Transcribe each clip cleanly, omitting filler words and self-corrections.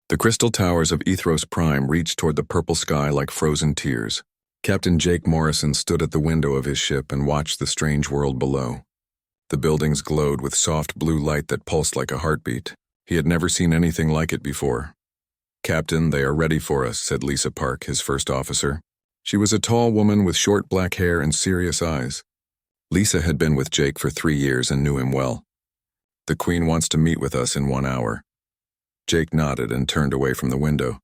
The crystal towers of Ethros Prime reached toward the purple sky like frozen tears. Captain Jake Morrison stood at the window of his ship and watched the strange world below. The buildings glowed with soft blue light that pulsed like a heartbeat. He had never seen anything like it before. "Captain, they are ready for us," said Lisa Park, his first officer. She was a tall woman with short black hair and serious eyes. Lisa had been with Jake for 3 years and knew him well. "The Queen wants to meet with us in 1 hour." Jake nodded and turned away from the window.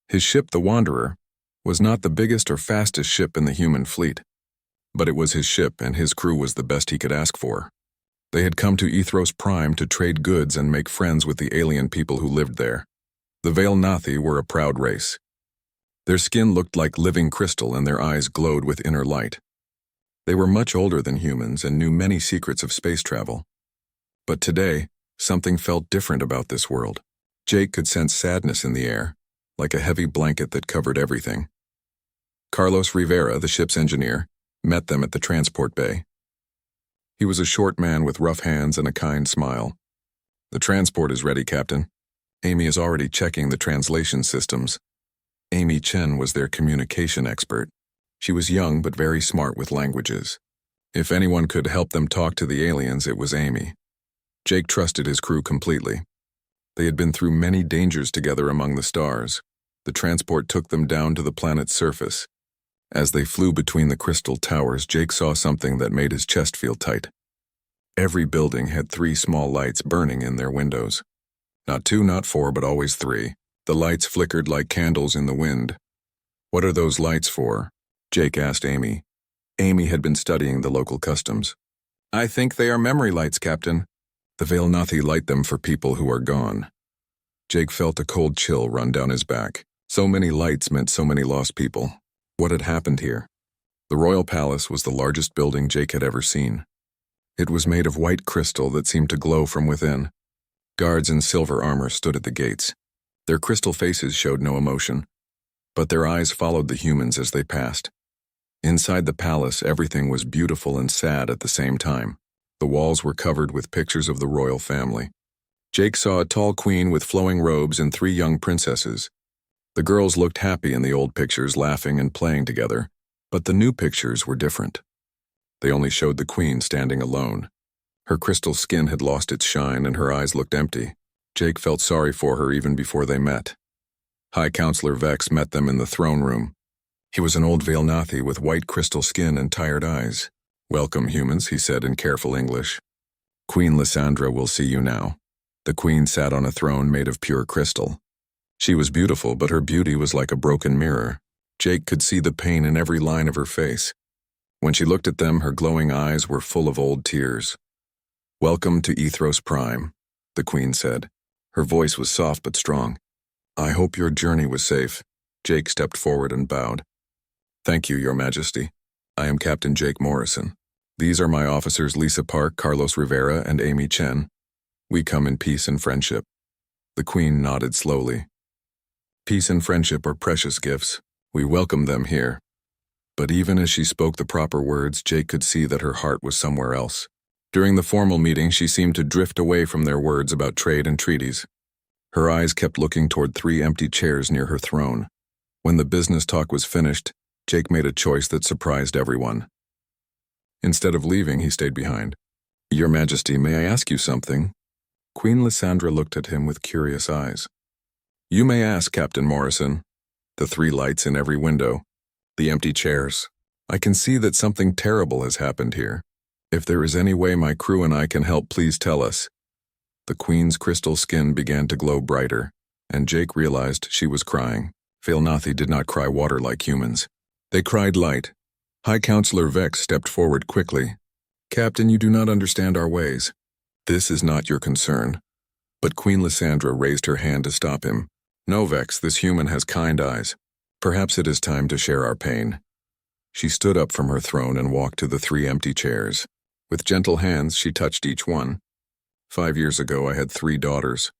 His ship, the Wanderer, was not the biggest or fastest ship in the human fleet, but it was his ship and his crew was the best he could ask for. They had come to Ethros Prime to trade goods and make friends with the alien people who lived there. The Veil Nathi were a proud race. Their skin looked like living crystal and their eyes glowed with inner light. They were much older than humans and knew many secrets of space travel. But today, something felt different about this world. Jake could sense sadness in the air, like a heavy blanket that covered everything. Carlos Rivera, the ship's engineer, met them at the transport bay. He was a short man with rough hands and a kind smile. "The transport is ready, Captain. Amy is already checking the translation systems." Amy Chen was their communication expert. She was young but very smart with languages. If anyone could help them talk to the aliens, it was Amy. Jake trusted his crew completely. They had been through many dangers together among the stars. The transport took them down to the planet's surface. As they flew between the crystal towers, Jake saw something that made his chest feel tight. Every building had 3 small lights burning in their windows. Not 2, not 4, but always 3. The lights flickered like candles in the wind. "What are those lights for?" Jake asked Amy. Amy had been studying the local customs. "I think they are memory lights, Captain. The Veil Nathi light them for people who are gone." Jake felt a cold chill run down his back. So many lights meant so many lost people. What had happened here? The Royal Palace was the largest building Jake had ever seen. It was made of white crystal that seemed to glow from within. Guards in silver armor stood at the gates. Their crystal faces showed no emotion, but their eyes followed the humans as they passed. Inside the palace, everything was beautiful and sad at the same time. The walls were covered with pictures of the royal family. Jake saw a tall queen with flowing robes and 3 young princesses. The girls looked happy in the old pictures, laughing and playing together, but the new pictures were different. They only showed the queen standing alone. Her crystal skin had lost its shine and her eyes looked empty. Jake felt sorry for her even before they met. High Counselor Vex met them in the throne room. He was an old Veil Nathi with white crystal skin and tired eyes. "Welcome, humans," he said in careful English. "Queen Lysandra will see you now." The queen sat on a throne made of pure crystal. She was beautiful, but her beauty was like a broken mirror. Jake could see the pain in every line of her face. When she looked at them, her glowing eyes were full of old tears. "Welcome to Ethros Prime," the queen said. Her voice was soft but strong. "I hope your journey was safe." Jake stepped forward and bowed. "Thank you, Your Majesty. I am Captain Jake Morrison. These are my officers Lisa Park, Carlos Rivera, and Amy Chen. We come in peace and friendship." The queen nodded slowly. "Peace and friendship are precious gifts. We welcome them here." But even as she spoke the proper words, Jake could see that her heart was somewhere else. During the formal meeting, she seemed to drift away from their words about trade and treaties. Her eyes kept looking toward 3 empty chairs near her throne. When the business talk was finished, Jake made a choice that surprised everyone. Instead of leaving, he stayed behind. "Your Majesty, may I ask you something?" Queen Lysandra looked at him with curious eyes. "You may ask, Captain Morrison." The 3 lights in every window. The empty chairs. "I can see that something terrible has happened here. If there is any way my crew and I can help, please tell us." The queen's crystal skin began to glow brighter, and Jake realized she was crying. Veil Nathi did not cry water like humans. They cried light. High Counselor Vex stepped forward quickly. "Captain, you do not understand our ways. This is not your concern." But Queen Lysandra raised her hand to stop him. "No, Vex, this human has kind eyes. Perhaps it is time to share our pain." She stood up from her throne and walked to the 3 empty chairs. With gentle hands, she touched each one. 5 years ago, I had 3 daughters.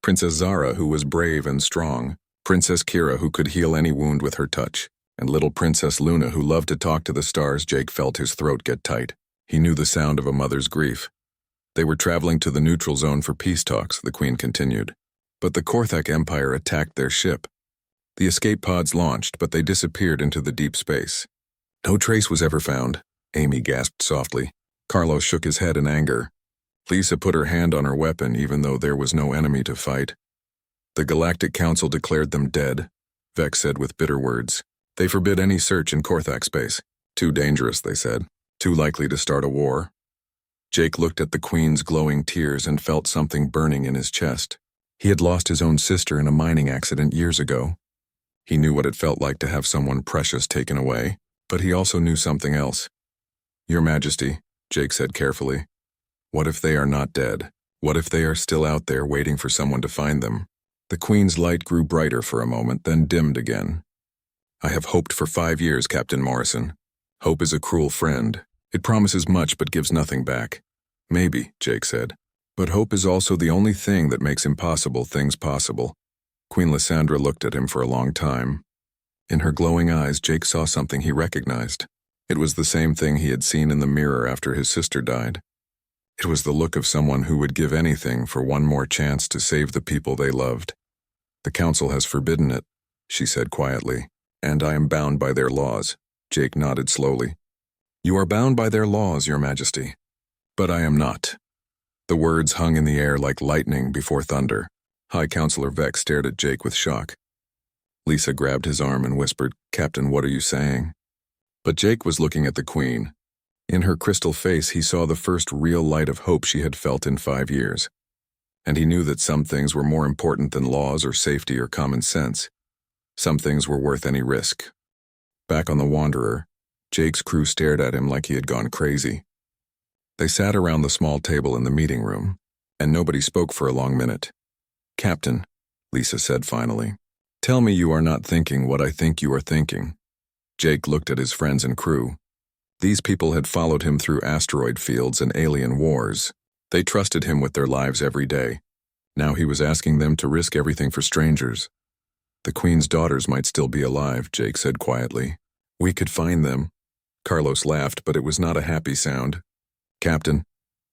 Princess Zara, who was brave and strong. Princess Kira, who could heal any wound with her touch. And little Princess Luna, who loved to talk to the stars. Jake felt his throat get tight. He knew the sound of a mother's grief. They were traveling to the neutral zone for peace talks, the queen continued. but the Korthak Empire attacked their ship. The escape pods launched, but they disappeared into the deep space. No trace was ever found, Amy gasped softly. Carlos shook his head in anger. Lisa put her hand on her weapon even though there was no enemy to fight. The Galactic Council declared them dead, Vex said with bitter words. They forbid any search in Korthak space. Too dangerous, they said. Too likely to start a war. Jake looked at the Queen's glowing tears and felt something burning in his chest. He had lost his own sister in a mining accident years ago. He knew what it felt like to have someone precious taken away, but he also knew something else. Your Majesty, Jake said carefully. What if they are not dead? What if they are still out there waiting for someone to find them? The Queen's light grew brighter for a moment, then dimmed again. I have hoped for 5 years, Captain Morrison. Hope is a cruel friend. It promises much but gives nothing back. Maybe, Jake said. But hope is also the only thing that makes impossible things possible. Queen Lysandra looked at him for a long time. In her glowing eyes, Jake saw something he recognized. It was the same thing he had seen in the mirror after his sister died. It was the look of someone who would give anything for one more chance to save the people they loved. The Council has forbidden it, she said quietly, and I am bound by their laws. Jake nodded slowly. You are bound by their laws, Your Majesty. But I am not. The words hung in the air like lightning before thunder. High Counselor Vex stared at Jake with shock. Lisa grabbed his arm and whispered, Captain, what are you saying? But Jake was looking at the Queen. In her crystal face, he saw the first real light of hope she had felt in 5 years. And he knew that some things were more important than laws or safety or common sense. Some things were worth any risk. Back on the Wanderer, Jake's crew stared at him like he had gone crazy. They sat around the small table in the meeting room, and nobody spoke for a long minute. Captain, Lisa said finally, tell me you are not thinking what I think you are thinking. Jake looked at his friends and crew. These people had followed him through asteroid fields and alien wars. They trusted him with their lives every day. Now he was asking them to risk everything for strangers. The Queen's daughters might still be alive, Jake said quietly. We could find them. Carlos laughed, but it was not a happy sound. Captain,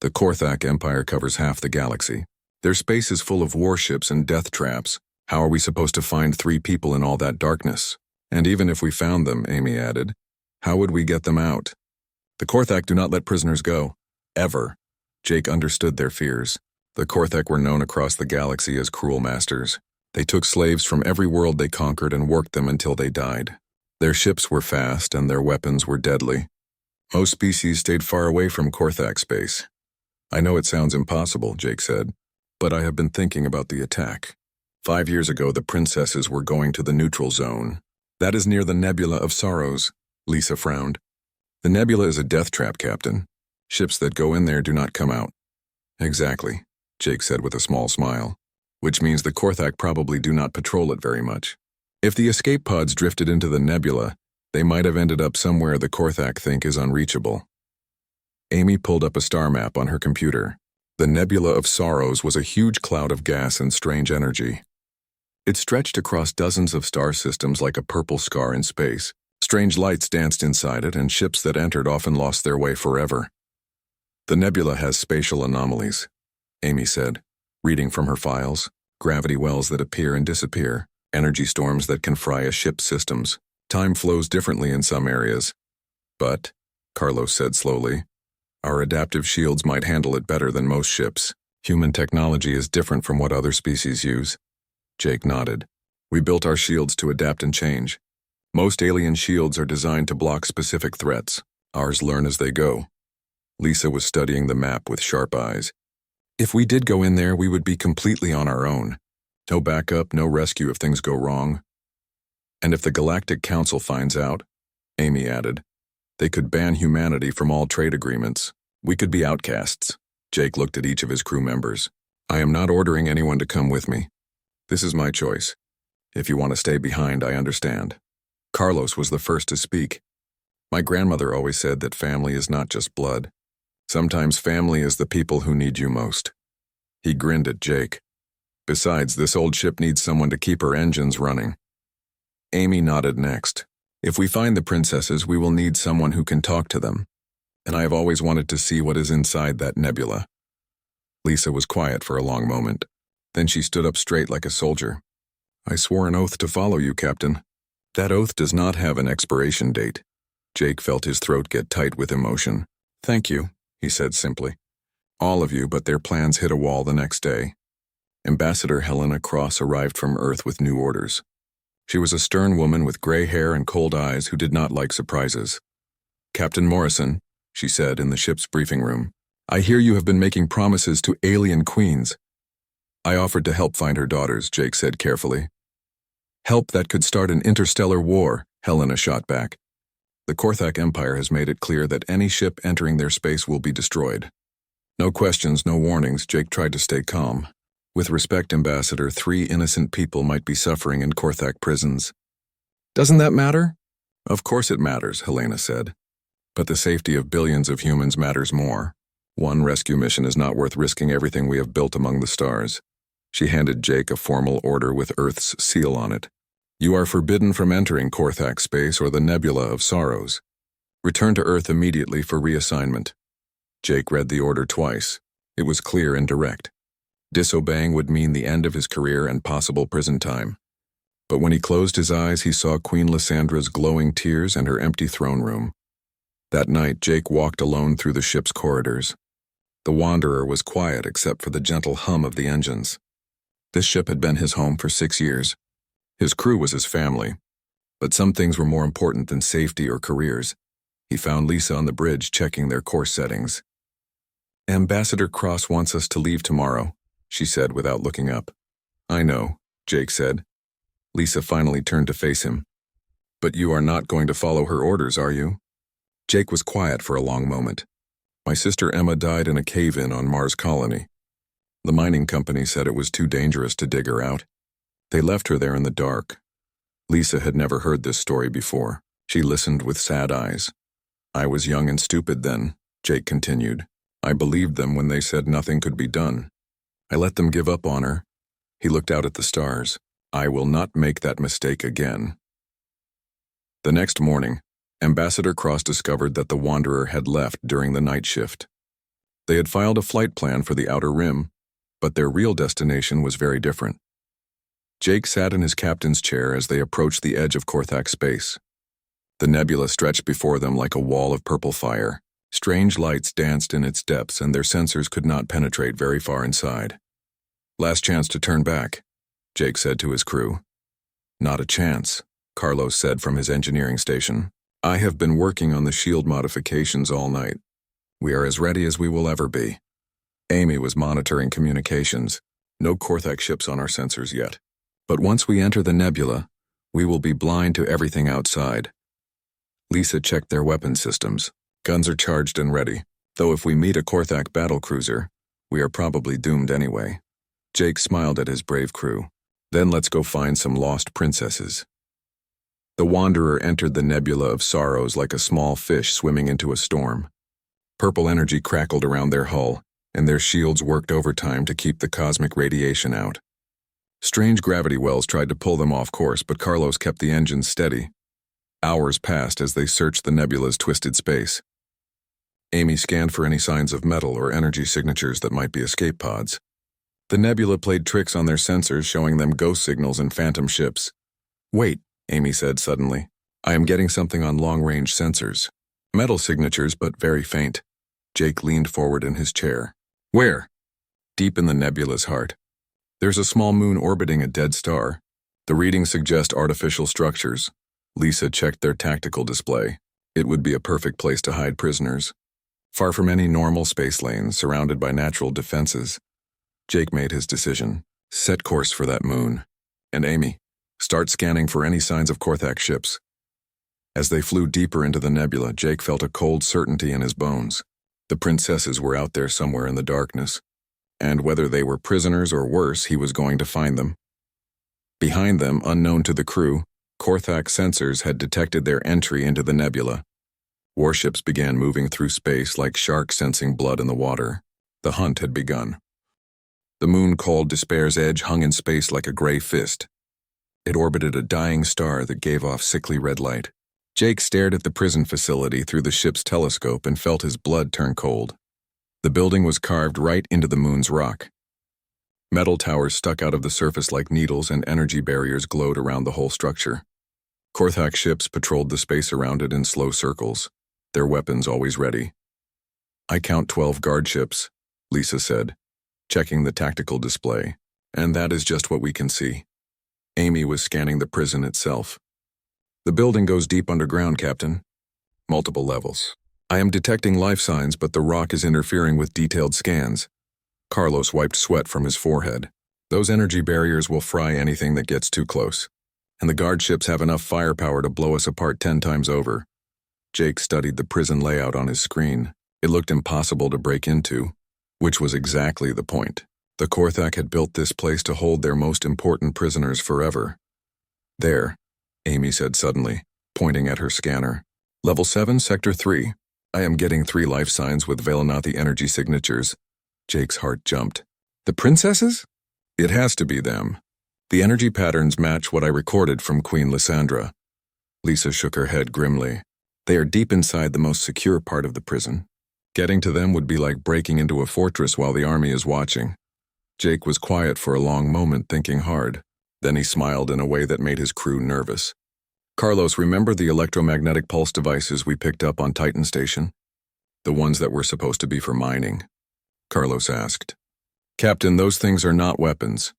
the Korthak Empire covers half the galaxy. Their space is full of warships and death traps. How are we supposed to find 3 people in all that darkness? And even if we found them, Amy added, how would we get them out? The Korthak do not let prisoners go. Ever. Jake understood their fears. The Korthak were known across the galaxy as cruel masters. They took slaves from every world they conquered and worked them until they died. Their ships were fast and their weapons were deadly. Most species stayed far away from Korthak space. I know it sounds impossible, Jake said, but I have been thinking about the attack. 5 years ago, the princesses were going to the neutral zone. That is near the Nebula of Sorrows. Lisa frowned. The nebula is a death trap, Captain. Ships that go in there do not come out. Exactly, Jake said with a small smile, which means the Korthak probably do not patrol it very much. If the escape pods drifted into the nebula, they might have ended up somewhere the Korthak think is unreachable. Amy pulled up a star map on her computer. The Nebula of Sorrows was a huge cloud of gas and strange energy. It stretched across dozens of star systems like a purple scar in space. Strange lights danced inside it, and ships that entered often lost their way forever. The nebula has spatial anomalies, Amy said, reading from her files. Gravity wells that appear and disappear, energy storms that can fry a ship's systems. Time flows differently in some areas. But, Carlos said slowly, our adaptive shields might handle it better than most ships. Human technology is different from what other species use. Jake nodded. We built our shields to adapt and change. Most alien shields are designed to block specific threats. Ours learn as they go. Lisa was studying the map with sharp eyes. If we did go in there, we would be completely on our own. No backup, no rescue if things go wrong. And if the Galactic Council finds out, Amy added, they could ban humanity from all trade agreements. We could be outcasts. Jake looked at each of his crew members. I am not ordering anyone to come with me. This is my choice. If you want to stay behind, I understand. Carlos was the first to speak. My grandmother always said that family is not just blood. Sometimes family is the people who need you most. He grinned at Jake. Besides, this old ship needs someone to keep her engines running. Amy nodded next. If we find the princesses, we will need someone who can talk to them. And I have always wanted to see what is inside that nebula. Lisa was quiet for a long moment. Then she stood up straight like a soldier. "I swore an oath to follow you, Captain." "That oath does not have an expiration date." Jake felt his throat get tight with emotion. "Thank you," he said simply. All of you, but their plans hit a wall the next day. Ambassador Helena Cross arrived from Earth with new orders. She was a stern woman with gray hair and cold eyes who did not like surprises. "Captain Morrison," she said in the ship's briefing room, "I hear you have been making promises to alien queens." "I offered to help find her daughters," Jake said carefully. "Help that could start an interstellar war," Helena shot back. "The Korthak Empire has made it clear that any ship entering their space will be destroyed." "No questions, no warnings," Jake tried to stay calm. "With respect, Ambassador, 3 innocent people might be suffering in Korthak prisons." "Doesn't that matter?" "Of course it matters," Helena said. "But the safety of billions of humans matters more. One rescue mission is not worth risking everything we have built among the stars." She handed Jake a formal order with Earth's seal on it. "You are forbidden from entering Korthak space or the Nebula of Sorrows. Return to Earth immediately for reassignment." Jake read the order twice. It was clear and direct. Disobeying would mean the end of his career and possible prison time. But when he closed his eyes, he saw Queen Lyssandra's glowing tears and her empty throne room. That night, Jake walked alone through the ship's corridors. The Wanderer was quiet except for the gentle hum of the engines. This ship had been his home for 6 years. His crew was his family. But some things were more important than safety or careers. He found Lisa on the bridge checking their course settings. "Ambassador Cross wants us to leave tomorrow," she said without looking up. "I know," Jake said. Lisa finally turned to face him. "But you are not going to follow her orders, are you?" Jake was quiet for a long moment. "My sister Emma died in a cave-in on Mars Colony. The mining company said it was too dangerous to dig her out. They left her there in the dark." Lisa had never heard this story before. She listened with sad eyes. "I was young and stupid then," Jake continued. "I believed them when they said nothing could be done. I let them give up on her." He looked out at the stars. "I will not make that mistake again." The next morning, Ambassador Cross discovered that the Wanderer had left during the night shift. They had filed a flight plan for the Outer Rim, but their real destination was very different. Jake sat in his captain's chair as they approached the edge of Korthak space. The nebula stretched before them like a wall of purple fire. Strange lights danced in its depths, and their sensors could not penetrate very far inside. "Last chance to turn back," Jake said to his crew. "Not a chance," Carlos said from his engineering station. "I have been working on the shield modifications all night. We are as ready as we will ever be." Amy was monitoring communications. "No Korthak ships on our sensors yet. But once we enter the nebula, we will be blind to everything outside." Lisa checked their weapon systems. "Guns are charged and ready, though if we meet a Korthak battlecruiser, we are probably doomed anyway." Jake smiled at his brave crew. "Then let's go find some lost princesses." The Wanderer entered the Nebula of Sorrows like a small fish swimming into a storm. Purple energy crackled around their hull, and their shields worked overtime to keep the cosmic radiation out. Strange gravity wells tried to pull them off course, but Carlos kept the engines steady. Hours passed as they searched the nebula's twisted space. Amy scanned for any signs of metal or energy signatures that might be escape pods. The nebula played tricks on their sensors, showing them ghost signals and phantom ships. "Wait," Amy said suddenly. "I am getting something on long-range sensors. Metal signatures, but very faint." Jake leaned forward in his chair. "Where?" "Deep in the nebula's heart. There's a small moon orbiting a dead star. The readings suggest artificial structures." Lisa checked their tactical display. It would be a perfect place to hide prisoners. Far from any normal space lanes, surrounded by natural defenses. Jake made his decision. "Set course for that moon. And Amy, start scanning for any signs of Korthak ships." As they flew deeper into the nebula, Jake felt a cold certainty in his bones. The princesses were out there somewhere in the darkness. And whether they were prisoners or worse, he was going to find them. Behind them, unknown to the crew, Korthak sensors had detected their entry into the nebula. Warships began moving through space like sharks sensing blood in the water. The hunt had begun. The moon called Despair's Edge hung in space like a gray fist. It orbited a dying star that gave off sickly red light. Jake stared at the prison facility through the ship's telescope and felt his blood turn cold. The building was carved right into the moon's rock. Metal towers stuck out of the surface like needles and energy barriers glowed around the whole structure. Korthak ships patrolled the space around it in slow circles, their weapons always ready. "I count 12 guard ships," Lisa said, checking the tactical display, "and that is just what we can see." Amy was scanning the prison itself. "The building goes deep underground, Captain. Multiple levels. I am detecting life signs, but the rock is interfering with detailed scans." Carlos wiped sweat from his forehead. "Those energy barriers will fry anything that gets too close. And the guard ships have enough firepower to blow us apart 10 times over." Jake studied the prison layout on his screen. It looked impossible to break into, which was exactly the point. The Korthak had built this place to hold their most important prisoners forever. "There," Amy said suddenly, pointing at her scanner. "Level 7, Sector 3. I am getting 3 life signs with Velanathi energy signatures." Jake's heart jumped. "The princesses?" "It has to be them. The energy patterns match what I recorded from Queen Lysandra." Lisa shook her head grimly. "They are deep inside the most secure part of the prison. Getting to them would be like breaking into a fortress while the army is watching." Jake was quiet for a long moment, thinking hard. Then he smiled in a way that made his crew nervous. "Carlos, remember the electromagnetic pulse devices we picked up on Titan Station? The ones that were supposed to be for mining?" Carlos asked. "Captain, those things are not weapons."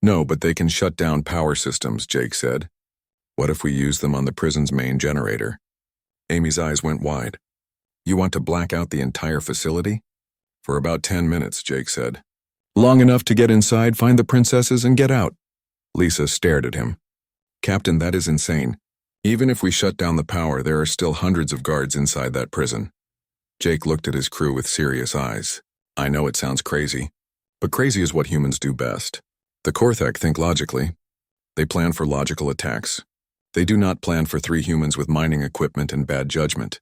"No, but they can shut down power systems," Jake said. "What if we use them on the prison's main generator?" Amy's eyes went wide. "You want to black out the entire facility?" "For about 10 minutes, Jake said. "Long enough to get inside, find the princesses, and get out." Lisa stared at him. "Captain, that is insane. Even if we shut down the power, there are still hundreds of guards inside that prison." Jake looked at his crew with serious eyes. "I know it sounds crazy, but crazy is what humans do best. The Korthak think logically. They plan for logical attacks. They do not plan for 3 humans with mining equipment and bad judgment."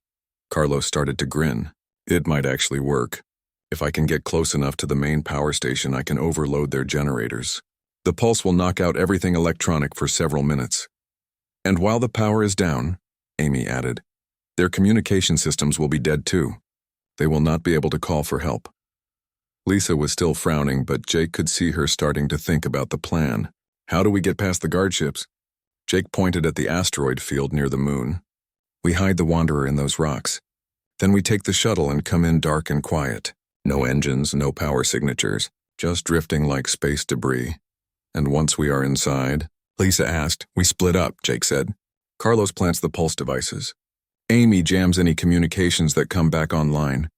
Carlos started to grin. "It might actually work. If I can get close enough to the main power station, I can overload their generators. The pulse will knock out everything electronic for several minutes. And while the power is down," Amy added, "their communication systems will be dead too. They will not be able to call for help." Lisa was still frowning, but Jake could see her starting to think about the plan. "How do we get past the guard ships?" Jake pointed at the asteroid field near the moon. "We hide the Wanderer in those rocks. Then we take the shuttle and come in dark and quiet. No engines, no power signatures, just drifting like space debris. And once we are inside," Lisa asked. "We split up," Jake said. "Carlos plants the pulse devices. Amy jams any communications that come back online.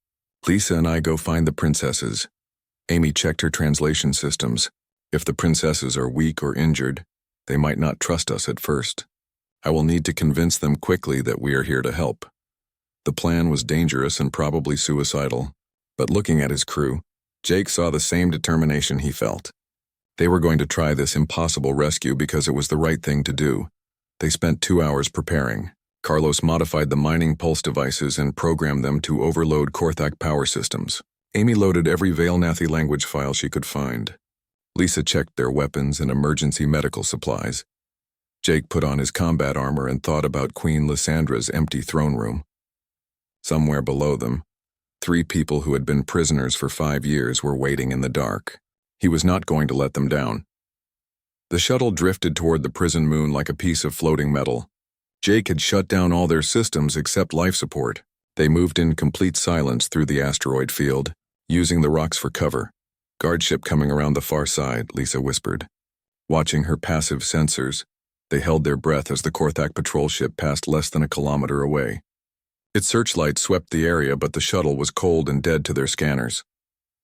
Lisa and I go find the princesses." Amy checked her translation systems. If the princesses are weak or injured, they might not trust us at first. I will need to convince them quickly that we are here to help. The plan was dangerous and probably suicidal, but looking at his crew, Jake saw the same determination he felt. They were going to try this impossible rescue because it was the right thing to do. They spent 2 hours preparing. Carlos modified the mining pulse devices and programmed them to overload Korthak power systems. Amy loaded every Velanathi language file she could find. Lisa checked their weapons and emergency medical supplies. Jake put on his combat armor and thought about Queen Lysandra's empty throne room. Somewhere below them, 3 people who had been prisoners for 5 years were waiting in the dark. He was not going to let them down. The shuttle drifted toward the prison moon like a piece of floating metal. Jake had shut down all their systems except life support. They moved in complete silence through the asteroid field, using the rocks for cover. "Guard ship coming around the far side," Lisa whispered. Watching her passive sensors, they held their breath as the Korthak patrol ship passed less than a kilometer away. Its searchlight swept the area, but the shuttle was cold and dead to their scanners.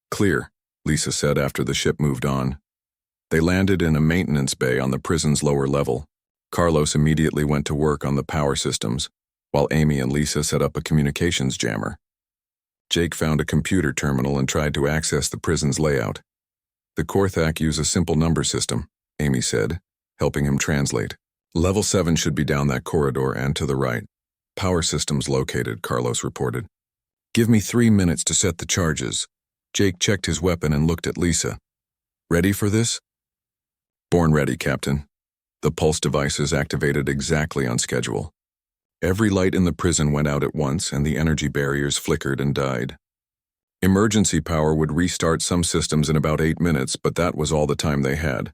"Clear," Lisa said after the ship moved on. They landed in a maintenance bay on the prison's lower level. Carlos immediately went to work on the power systems, while Amy and Lisa set up a communications jammer. Jake found a computer terminal and tried to access the prison's layout. "The Korthak use a simple number system," Amy said, helping him translate. "Level 7 should be down that corridor and to the right. Power systems located," Carlos reported. "Give me 3 minutes to set the charges." Jake checked his weapon and looked at Lisa. "Ready for this?" "Born ready, Captain." The pulse devices activated exactly on schedule. Every light in the prison went out at once and the energy barriers flickered and died. Emergency power would restart some systems in about 8 minutes, but that was all the time they had.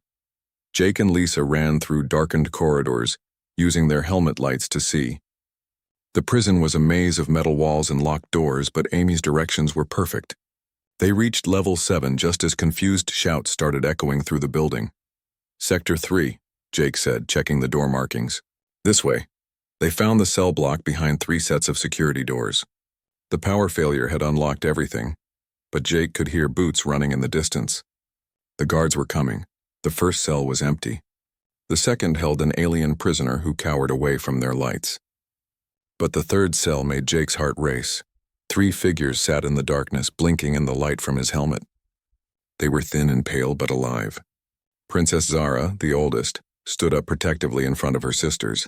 Jake and Lisa ran through darkened corridors, using their helmet lights to see. The prison was a maze of metal walls and locked doors, but Amy's directions were perfect. They reached level 7 just as confused shouts started echoing through the building. Sector 3, Jake said, checking the door markings. This way. They found the cell block behind 3 sets of security doors. The power failure had unlocked everything, but Jake could hear boots running in the distance. The guards were coming. The first cell was empty. The second held an alien prisoner who cowered away from their lights. But the third cell made Jake's heart race. 3 figures sat in the darkness, blinking in the light from his helmet. They were thin and pale but alive. Princess Zara, the oldest, stood up protectively in front of her sisters.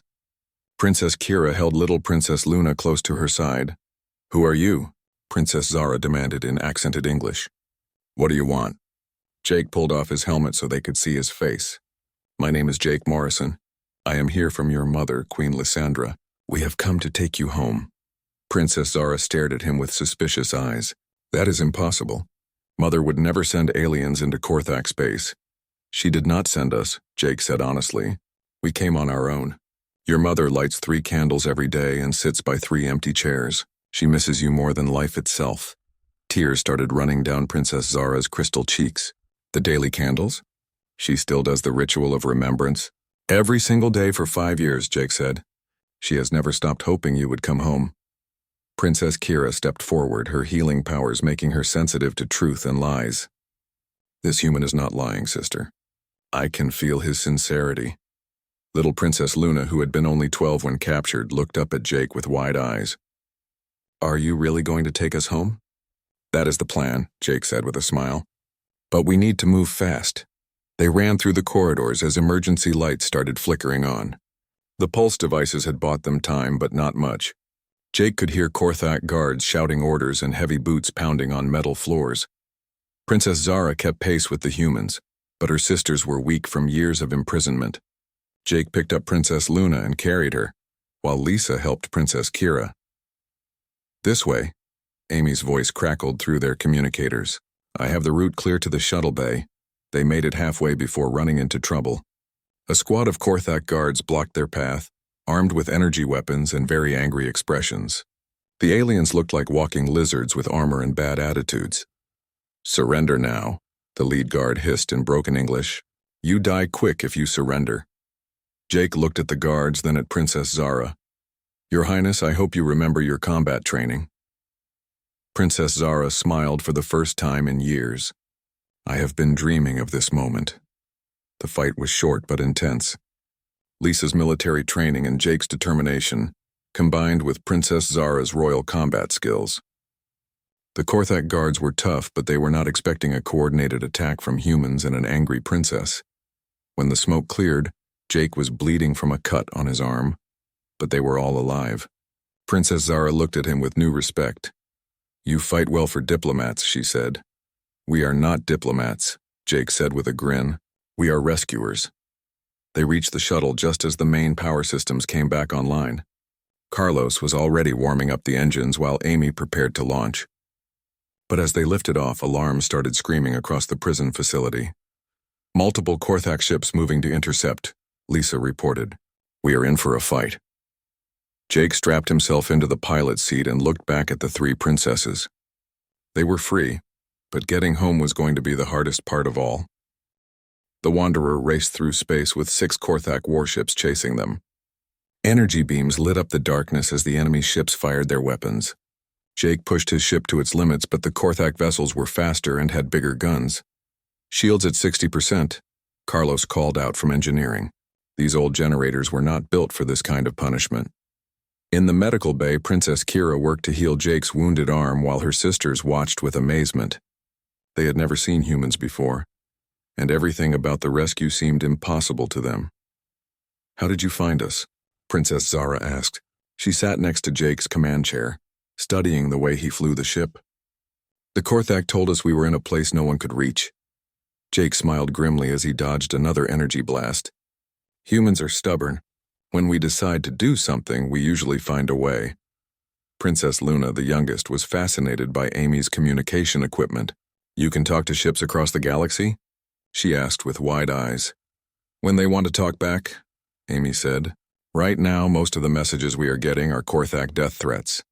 Princess Kira held little Princess Luna close to her side. "Who are you?" Princess Zara demanded in accented English. "What do you want?" Jake pulled off his helmet so they could see his face. "My name is Jake Morrison. I am here from your mother, Queen Lysandra. We have come to take you home." Princess Zara stared at him with suspicious eyes. "That is impossible. Mother would never send aliens into Korthak space." "She did not send us," Jake said honestly. "We came on our own. Your mother lights 3 candles every day and sits by 3 empty chairs. She misses you more than life itself." Tears started running down Princess Zara's crystal cheeks. "The daily candles? She still does the ritual of remembrance?" "Every single day for 5 years," Jake said. "She has never stopped hoping you would come home." Princess Kira stepped forward, her healing powers making her sensitive to truth and lies. "This human is not lying, sister. I can feel his sincerity." Little Princess Luna, who had been only 12 when captured, looked up at Jake with wide eyes. "Are you really going to take us home?" "That is the plan," Jake said with a smile. "But we need to move fast." They ran through the corridors as emergency lights started flickering on. The pulse devices had bought them time, but not much. Jake could hear Korthak guards shouting orders and heavy boots pounding on metal floors. Princess Zara kept pace with the humans, but her sisters were weak from years of imprisonment. Jake picked up Princess Luna and carried her, while Lisa helped Princess Kira. "This way," Amy's voice crackled through their communicators. "I have the route clear to the shuttle bay." They made it halfway before running into trouble. A squad of Korthak guards blocked their path, armed with energy weapons and very angry expressions. The aliens looked like walking lizards with armor and bad attitudes. "Surrender now," the lead guard hissed in broken English. "You die quick if you surrender." Jake looked at the guards, then at Princess Zara. "Your Highness, I hope you remember your combat training." Princess Zara smiled for the first time in years. "I have been dreaming of this moment." The fight was short but intense. Lisa's military training and Jake's determination, combined with Princess Zara's royal combat skills. The Korthak guards were tough, but they were not expecting a coordinated attack from humans and an angry princess. When the smoke cleared, Jake was bleeding from a cut on his arm, but they were all alive. Princess Zara looked at him with new respect. "You fight well for diplomats," she said. "We are not diplomats," Jake said with a grin. "We are rescuers." They reached the shuttle just as the main power systems came back online. Carlos was already warming up the engines while Amy prepared to launch. But as they lifted off, alarms started screaming across the prison facility. "Multiple Korthak ships moving to intercept," Lisa reported. "We are in for a fight." Jake strapped himself into the pilot seat and looked back at the 3 princesses. They were free, but getting home was going to be the hardest part of all. The Wanderer raced through space with 6 Korthak warships chasing them. Energy beams lit up the darkness as the enemy ships fired their weapons. Jake pushed his ship to its limits, but the Korthak vessels were faster and had bigger guns. "Shields at 60%, Carlos called out from engineering. These old generators were not built for this kind of punishment. In the medical bay, Princess Kira worked to heal Jake's wounded arm while her sisters watched with amazement. They had never seen humans before, and everything about the rescue seemed impossible to them. "How did you find us?" Princess Zara asked. She sat next to Jake's command chair, studying the way he flew the ship. "The Korthak told us we were in a place no one could reach." Jake smiled grimly as he dodged another energy blast. "Humans are stubborn. When we decide to do something, we usually find a way." Princess Luna, the youngest, was fascinated by Amy's communication equipment. "You can talk to ships across the galaxy?" she asked with wide eyes. "When they want to talk back," Amy said. "Right now, most of the messages we are getting are Korthak death threats."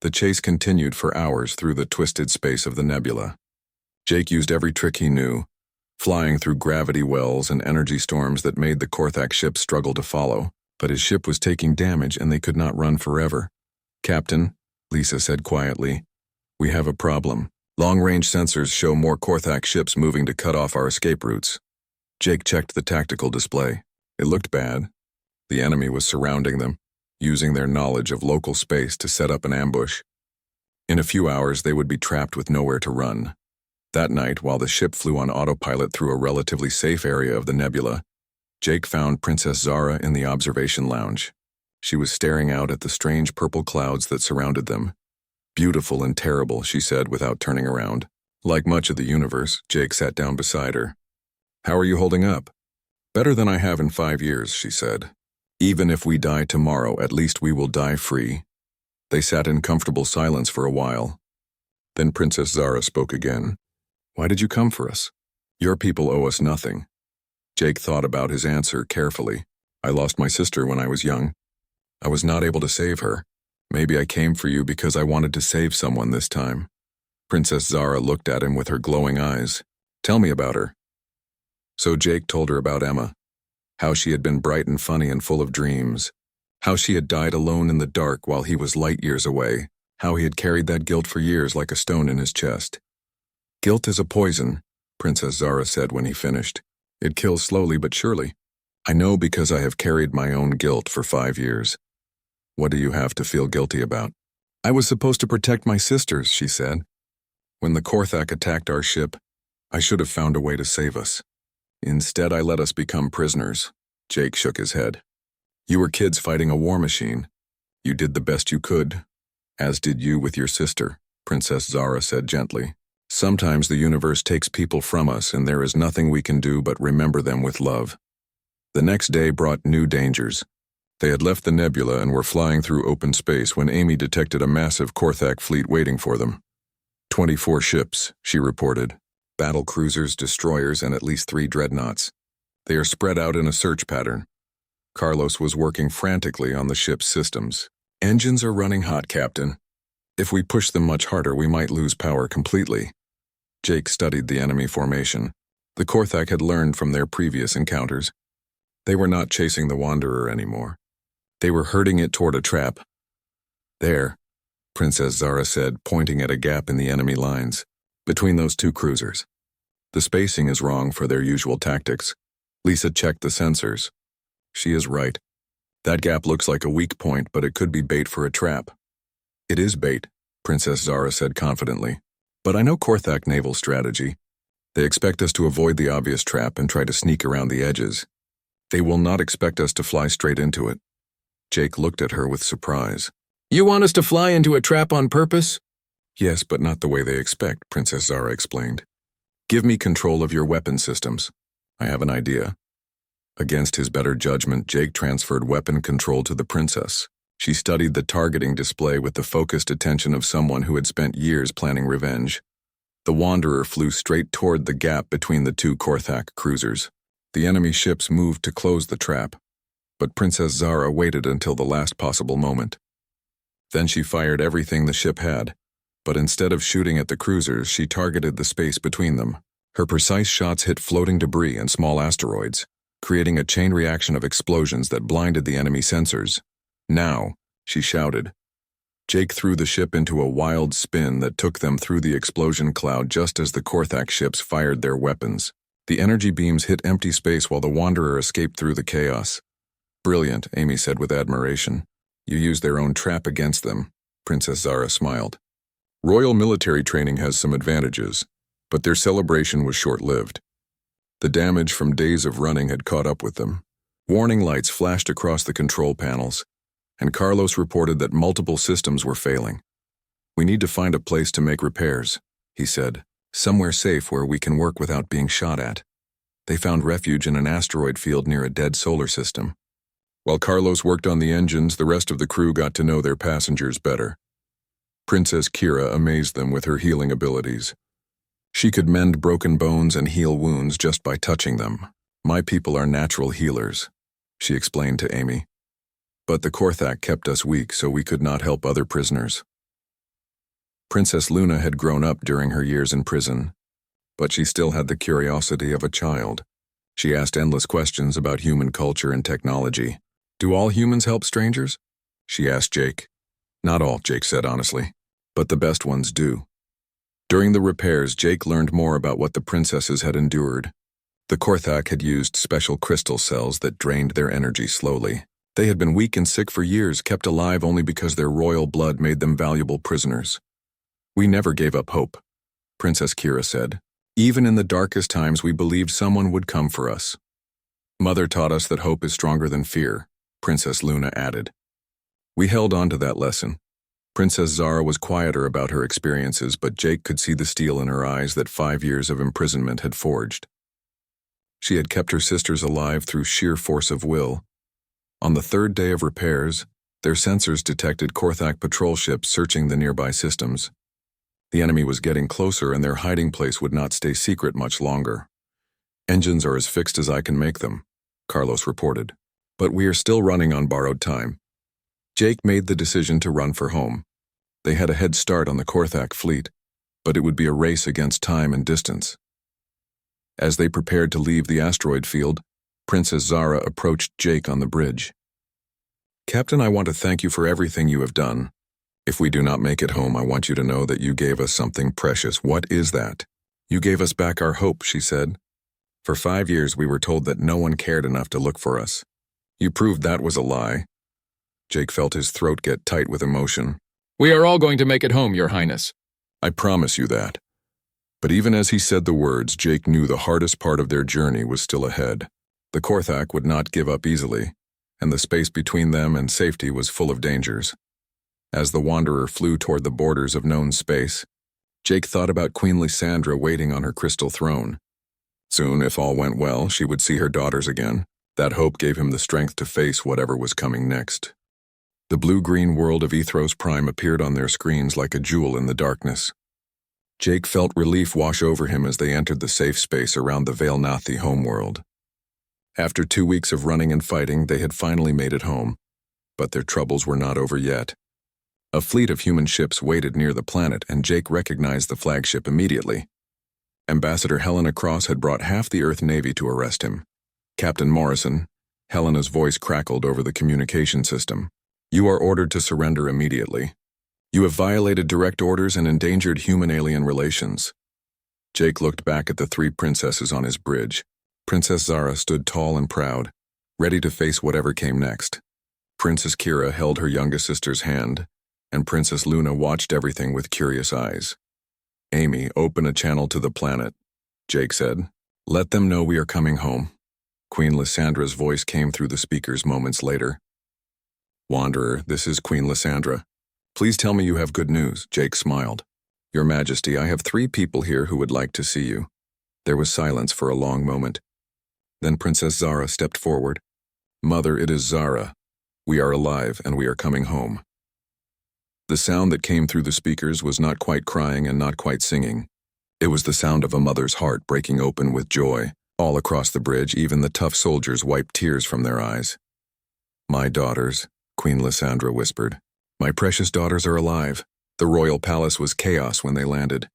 The chase continued for hours through the twisted space of the nebula. Jake used every trick he knew, flying through gravity wells and energy storms that made the Korthak ships struggle to follow, but his ship was taking damage and they could not run forever. "Captain," Lisa said quietly, "we have a problem. Long-range sensors show more Korthak ships moving to cut off our escape routes." Jake checked the tactical display. It looked bad. The enemy was surrounding them, using their knowledge of local space to set up an ambush. In a few hours, they would be trapped with nowhere to run. That night, while the ship flew on autopilot through a relatively safe area of the nebula, Jake found Princess Zara in the observation lounge. She was staring out at the strange purple clouds that surrounded them. "Beautiful and terrible," she said without turning around. Like much of the universe, Jake sat down beside her. "How are you holding up?" "Better than I have in 5 years," she said. "Even if we die tomorrow, at least we will die free." They sat in comfortable silence for a while. Then Princess Zara spoke again. "Why did you come for us? Your people owe us nothing." Jake thought about his answer carefully. "I lost my sister when I was young. I was not able to save her. Maybe I came for you because I wanted to save someone this time." Princess Zara looked at him with her glowing eyes. "Tell me about her." So Jake told her about Emma, how she had been bright and funny and full of dreams, how she had died alone in the dark while he was light years away, how he had carried that guilt for years like a stone in his chest. "Guilt is a poison," Princess Zara said when he finished. "It kills slowly but surely. I know because I have carried my own guilt for 5 years." "What do you have to feel guilty about?" "I was supposed to protect my sisters," she said. "When the Korthak attacked our ship, I should have found a way to save us. Instead, I let us become prisoners." Jake shook his head. "You were kids fighting a war machine. You did the best you could, as did you with your sister," Princess Zara said gently. "Sometimes the universe takes people from us and there is nothing we can do but remember them with love." The next day brought new dangers. They had left the nebula and were flying through open space when Amy detected a massive Korthak fleet waiting for them. 24 ships, she reported. Battle cruisers, destroyers, and at least 3 dreadnoughts. They are spread out in a search pattern. Carlos was working frantically on the ship's systems. "Engines are running hot, Captain. If we push them much harder, we might lose power completely." Jake studied the enemy formation. The Korthak had learned from their previous encounters. They were not chasing the Wanderer anymore. They were herding it toward a trap. "There," Princess Zara said, pointing at a gap in the enemy lines, between those 2 cruisers. "The spacing is wrong for their usual tactics." Lisa checked the sensors. She is right. That gap looks like a weak point, but it could be bait for a trap. "It is bait," Princess Zara said confidently. "But I know Korthak naval strategy. They expect us to avoid the obvious trap and try to sneak around the edges. They will not expect us to fly straight into it." Jake looked at her with surprise. "You want us to fly into a trap on purpose?" "Yes, but not the way they expect," Princess Zara explained. "Give me control of your weapon systems. I have an idea." Against his better judgment, Jake transferred weapon control to the princess. She studied the targeting display with the focused attention of someone who had spent years planning revenge. The Wanderer flew straight toward the gap between the 2 Korthak cruisers. The enemy ships moved to close the trap, but Princess Zara waited until the last possible moment. Then she fired everything the ship had, but instead of shooting at the cruisers, she targeted the space between them. Her precise shots hit floating debris and small asteroids, creating a chain reaction of explosions that blinded the enemy sensors. "Now," she shouted. Jake threw the ship into a wild spin that took them through the explosion cloud just as the Korthak ships fired their weapons. The energy beams hit empty space while the Wanderer escaped through the chaos. "Brilliant," Amy said with admiration. "You used their own trap against them." Princess Zara smiled. "Royal military training has some advantages, but their celebration was short-lived. The damage from days of running had caught up with them. Warning lights flashed across the control panels, and Carlos reported that multiple systems were failing. "We need to find a place to make repairs," he said. "Somewhere safe where we can work without being shot at." They found refuge in an asteroid field near a dead solar system. While Carlos worked on the engines, the rest of the crew got to know their passengers better. Princess Kira amazed them with her healing abilities. She could mend broken bones and heal wounds just by touching them. "My people are natural healers," she explained to Amy. "But the Korthak kept us weak, so we could not help other prisoners." Princess Luna had grown up during her years in prison, but she still had the curiosity of a child. She asked endless questions about human culture and technology. "Do all humans help strangers?" she asked Jake. "Not all," Jake said honestly, "but the best ones do." During the repairs, Jake learned more about what the princesses had endured. The Korthak had used special crystal cells that drained their energy slowly. They had been weak and sick for years, kept alive only because their royal blood made them valuable prisoners. "We never gave up hope," Princess Kira said. "Even in the darkest times, we believed someone would come for us." "Mother taught us that hope is stronger than fear," Princess Luna added. "We held on to that lesson." Princess Zara was quieter about her experiences, but Jake could see the steel in her eyes that 5 years of imprisonment had forged. She had kept her sisters alive through sheer force of will. On the 3rd day of repairs, their sensors detected Korthak patrol ships searching the nearby systems. The enemy was getting closer and their hiding place would not stay secret much longer. "Engines are as fixed as I can make them," Carlos reported. "But we are still running on borrowed time." Jake made the decision to run for home. They had a head start on the Korthak fleet, but it would be a race against time and distance. As they prepared to leave the asteroid field, Princess Zara approached Jake on the bridge. "Captain, I want to thank you for everything you have done. If we do not make it home, I want you to know that you gave us something precious." "What is that?" "You gave us back our hope," she said. "For 5 years we were told that no one cared enough to look for us. You proved that was a lie." Jake felt his throat get tight with emotion. "We are all going to make it home, Your Highness." "I promise you that." But even as he said the words, Jake knew the hardest part of their journey was still ahead. The Korthak would not give up easily, and the space between them and safety was full of dangers. As the Wanderer flew toward the borders of known space, Jake thought about Queen Lysandra waiting on her crystal throne. Soon, if all went well, she would see her daughters again. That hope gave him the strength to face whatever was coming next. The blue-green world of Ethros Prime appeared on their screens like a jewel in the darkness. Jake felt relief wash over him as they entered the safe space around the Vailnathi homeworld. After 2 weeks of running and fighting, they had finally made it home, but their troubles were not over yet. A fleet of human ships waited near the planet, and Jake recognized the flagship immediately. Ambassador Helena Cross had brought half the Earth Navy to arrest him. "Captain Morrison," Helena's voice crackled over the communication system, "you are ordered to surrender immediately. You have violated direct orders and endangered human-alien relations." Jake looked back at the 3 princesses on his bridge. Princess Zara stood tall and proud, ready to face whatever came next. Princess Kira held her youngest sister's hand, and Princess Luna watched everything with curious eyes. "Amy, open a channel to the planet," Jake said. "Let them know we are coming home." Queen Lysandra's voice came through the speakers moments later. "Wanderer, this is Queen Lysandra. Please tell me you have good news." Jake smiled. "Your Majesty, I have 3 people here who would like to see you." There was silence for a long moment. Then Princess Zara stepped forward. "Mother, it is Zara. We are alive and we are coming home." The sound that came through the speakers was not quite crying and not quite singing. It was the sound of a mother's heart breaking open with joy. All across the bridge, even the tough soldiers wiped tears from their eyes. "My daughters," Queen Lysandra whispered. "My precious daughters are alive." The royal palace was chaos when they landed.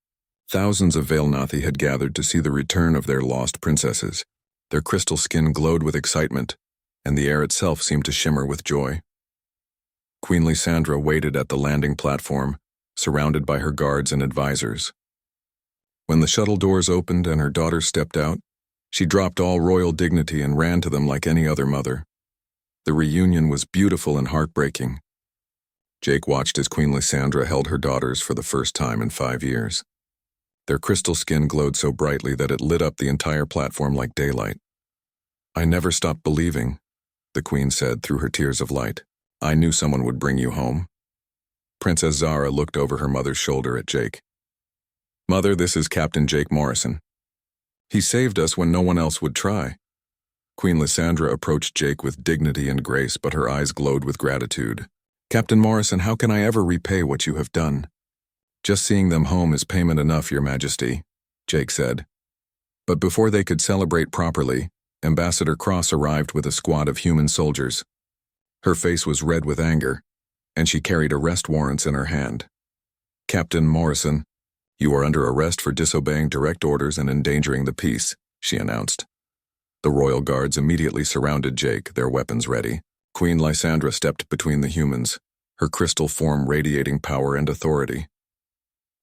Thousands of Vailnathi had gathered to see the return of their lost princesses. Their crystal skin glowed with excitement, and the air itself seemed to shimmer with joy. Queen Lysandra waited at the landing platform, surrounded by her guards and advisors. When the shuttle doors opened and her daughters stepped out, she dropped all royal dignity and ran to them like any other mother. The reunion was beautiful and heartbreaking. Jake watched as Queen Lysandra held her daughters for the first time in 5 years. Their crystal skin glowed so brightly that it lit up the entire platform like daylight. "I never stopped believing," the Queen said through her tears of light. "I knew someone would bring you home." Princess Zara looked over her mother's shoulder at Jake. "Mother, this is Captain Jake Morrison. He saved us when no one else would try." Queen Lysandra approached Jake with dignity and grace, but her eyes glowed with gratitude. "Captain Morrison, how can I ever repay what you have done?" Just seeing them home is payment enough, Your Majesty, Jake said. But before they could celebrate properly, Ambassador Cross arrived with a squad of human soldiers. Her face was red with anger, and she carried arrest warrants in her hand. Captain Morrison, you are under arrest for disobeying direct orders and endangering the peace, she announced. The royal guards immediately surrounded Jake, their weapons ready. Queen Lysandra stepped between the humans, her crystal form radiating power and authority.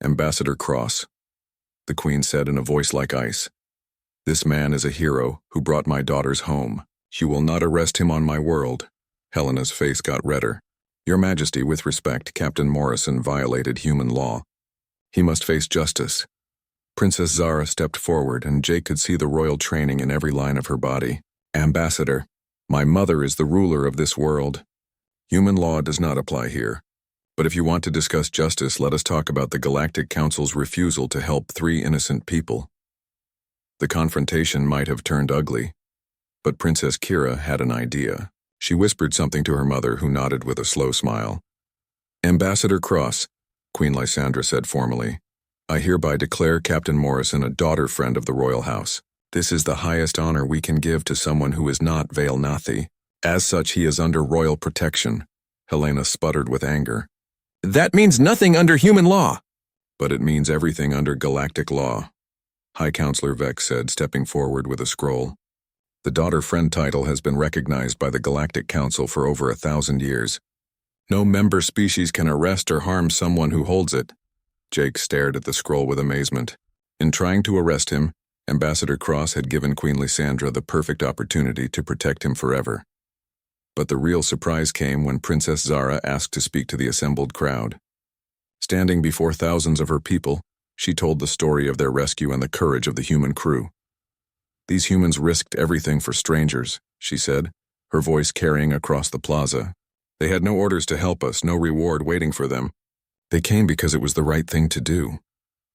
Ambassador Cross, the Queen said in a voice like ice. This man is a hero who brought my daughters home. You will not arrest him on my world. Helena's face got redder. Your Majesty, with respect, Captain Morrison violated human law. He must face justice. Princess Zara stepped forward, and Jake could see the royal training in every line of her body. Ambassador, my mother is the ruler of this world. Human law does not apply here. But if you want to discuss justice, let us talk about the Galactic Council's refusal to help 3 innocent people. The confrontation might have turned ugly, but Princess Kira had an idea. She whispered something to her mother, who nodded with a slow smile. Ambassador Cross, Queen Lysandra said formally, I hereby declare Captain Morrison a daughter friend of the royal house. This is the highest honor we can give to someone who is not Vale Nathi. As such, he is under royal protection. Helena sputtered with anger. That means nothing under human law. But it means everything under galactic law, High Counselor Vex said, stepping forward with a scroll. The daughter friend title has been recognized by the Galactic Council for over 1,000 years. No member species can arrest or harm someone who holds it. Jake stared at the scroll with amazement. In trying to arrest him, Ambassador Cross had given Queen Lysandra the perfect opportunity to protect him forever. But the real surprise came when Princess Zara asked to speak to the assembled crowd. Standing before thousands of her people, she told the story of their rescue and the courage of the human crew. These humans risked everything for strangers, she said, her voice carrying across the plaza. They had no orders to help us, no reward waiting for them. They came because it was the right thing to do.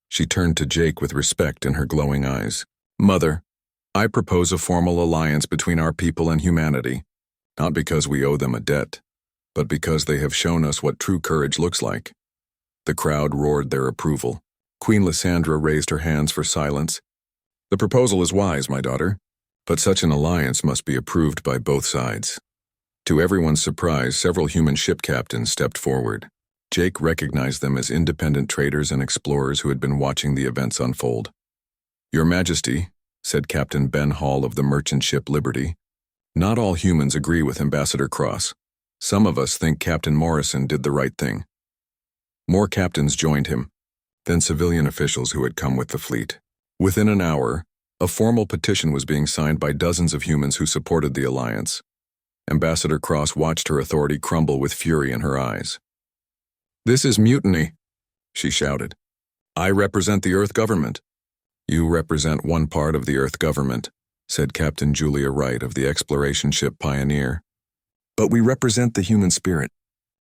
She turned to Jake with respect in her glowing eyes. Mother, I propose a formal alliance between our people and humanity, not because we owe them a debt, but because they have shown us what true courage looks like. The crowd roared their approval. Queen Lysandra raised her hands for silence. The proposal is wise, my daughter, but such an alliance must be approved by both sides. To everyone's surprise, several human ship captains stepped forward. Jake recognized them as independent traders and explorers who had been watching the events unfold. Your Majesty, said Captain Ben Hall of the merchant ship Liberty, not all humans agree with Ambassador Cross. Some of us think Captain Morrison did the right thing. More captains joined him, then civilian officials who had come with the fleet. Within an hour, a formal petition was being signed by dozens of humans who supported the alliance. Ambassador Cross watched her authority crumble with fury in her eyes. This is mutiny, she shouted. I represent the Earth government. You represent one part of the Earth government, said Captain Julia Wright of the exploration ship Pioneer. But we represent the human spirit,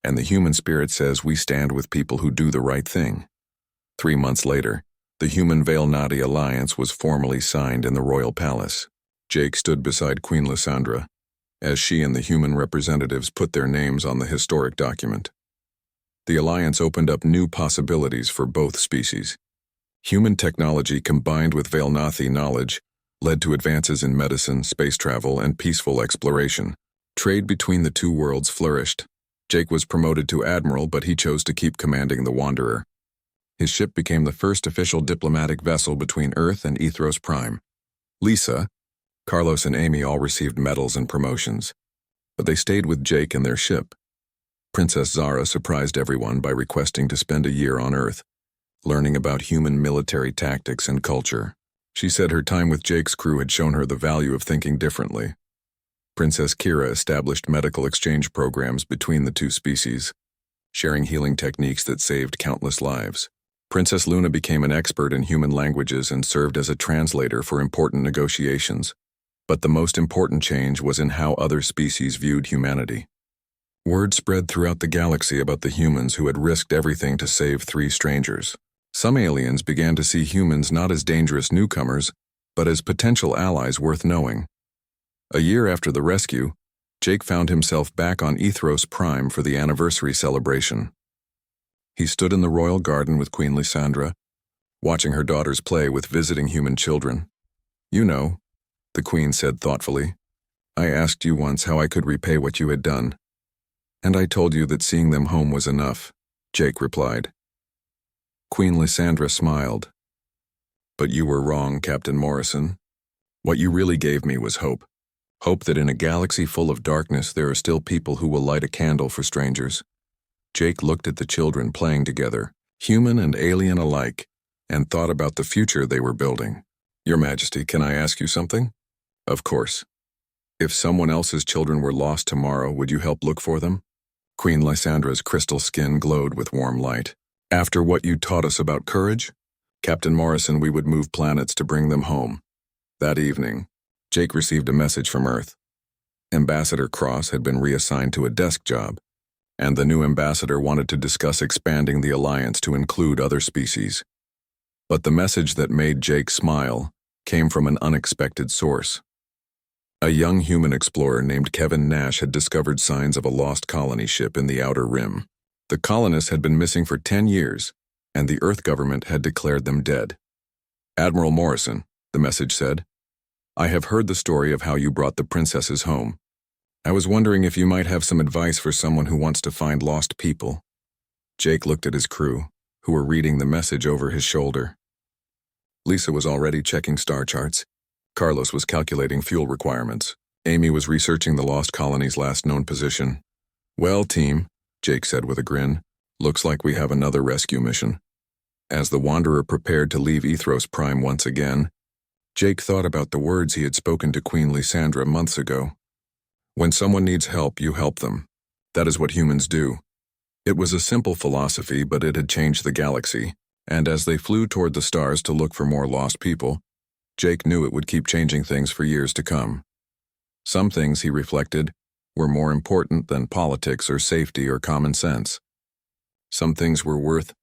and the human spirit says we stand with people who do the right thing. 3 months later, the Human Vale Nathi Alliance was formally signed in the royal palace. Jake stood beside Queen Lysandra, as she and the human representatives put their names on the historic document. The alliance opened up new possibilities for both species. Human technology combined with Vale Nathi knowledge led to advances in medicine, space travel, and peaceful exploration. Trade between the two worlds flourished. Jake was promoted to admiral, but he chose to keep commanding the Wanderer. His ship became the first official diplomatic vessel between Earth and Ethros Prime. Lisa, Carlos, and Amy all received medals and promotions, but they stayed with Jake and their ship. Princess Zara surprised everyone by requesting to spend a year on Earth, learning about human military tactics and culture. She said her time with Jake's crew had shown her the value of thinking differently. Princess Kira established medical exchange programs between the two species, sharing healing techniques that saved countless lives. Princess Luna became an expert in human languages and served as a translator for important negotiations. But the most important change was in how other species viewed humanity. Word spread throughout the galaxy about the humans who had risked everything to save 3 strangers. Some aliens began to see humans not as dangerous newcomers, but as potential allies worth knowing. A year after the rescue, Jake found himself back on Ethros Prime for the anniversary celebration. He stood in the royal garden with Queen Lysandra, watching her daughters play with visiting human children. "You know," the queen said thoughtfully, "I asked you once how I could repay what you had done. And I told you that seeing them home was enough," Jake replied. Queen Lysandra smiled. "But you were wrong, Captain Morrison. What you really gave me was hope. Hope that in a galaxy full of darkness there are still people who will light a candle for strangers." Jake looked at the children playing together, human and alien alike, and thought about the future they were building. "Your Majesty, can I ask you something?" "Of course. If someone else's children were lost tomorrow, would you help look for them?" Queen Lysandra's crystal skin glowed with warm light. "After what you taught us about courage, Captain Morrison, we would move planets to bring them home." That evening, Jake received a message from Earth. Ambassador Cross had been reassigned to a desk job, and the new ambassador wanted to discuss expanding the alliance to include other species. But the message that made Jake smile came from an unexpected source. A young human explorer named Kevin Nash had discovered signs of a lost colony ship in the Outer Rim. The colonists had been missing for 10 years, and the Earth government had declared them dead. "Admiral Morrison," the message said, "I have heard the story of how you brought the princesses home. I was wondering if you might have some advice for someone who wants to find lost people." Jake looked at his crew, who were reading the message over his shoulder. Lisa was already checking star charts. Carlos was calculating fuel requirements. Amy was researching the lost colony's last known position. "Well, team," Jake said with a grin, "looks like we have another rescue mission." As the Wanderer prepared to leave Ethros Prime once again, Jake thought about the words he had spoken to Queen Lysandra months ago. When someone needs help, you help them. That is what humans do. It was a simple philosophy, but it had changed the galaxy, and as they flew toward the stars to look for more lost people, Jake knew it would keep changing things for years to come. Some things, he reflected, were more important than politics or safety or common sense. Some things were worth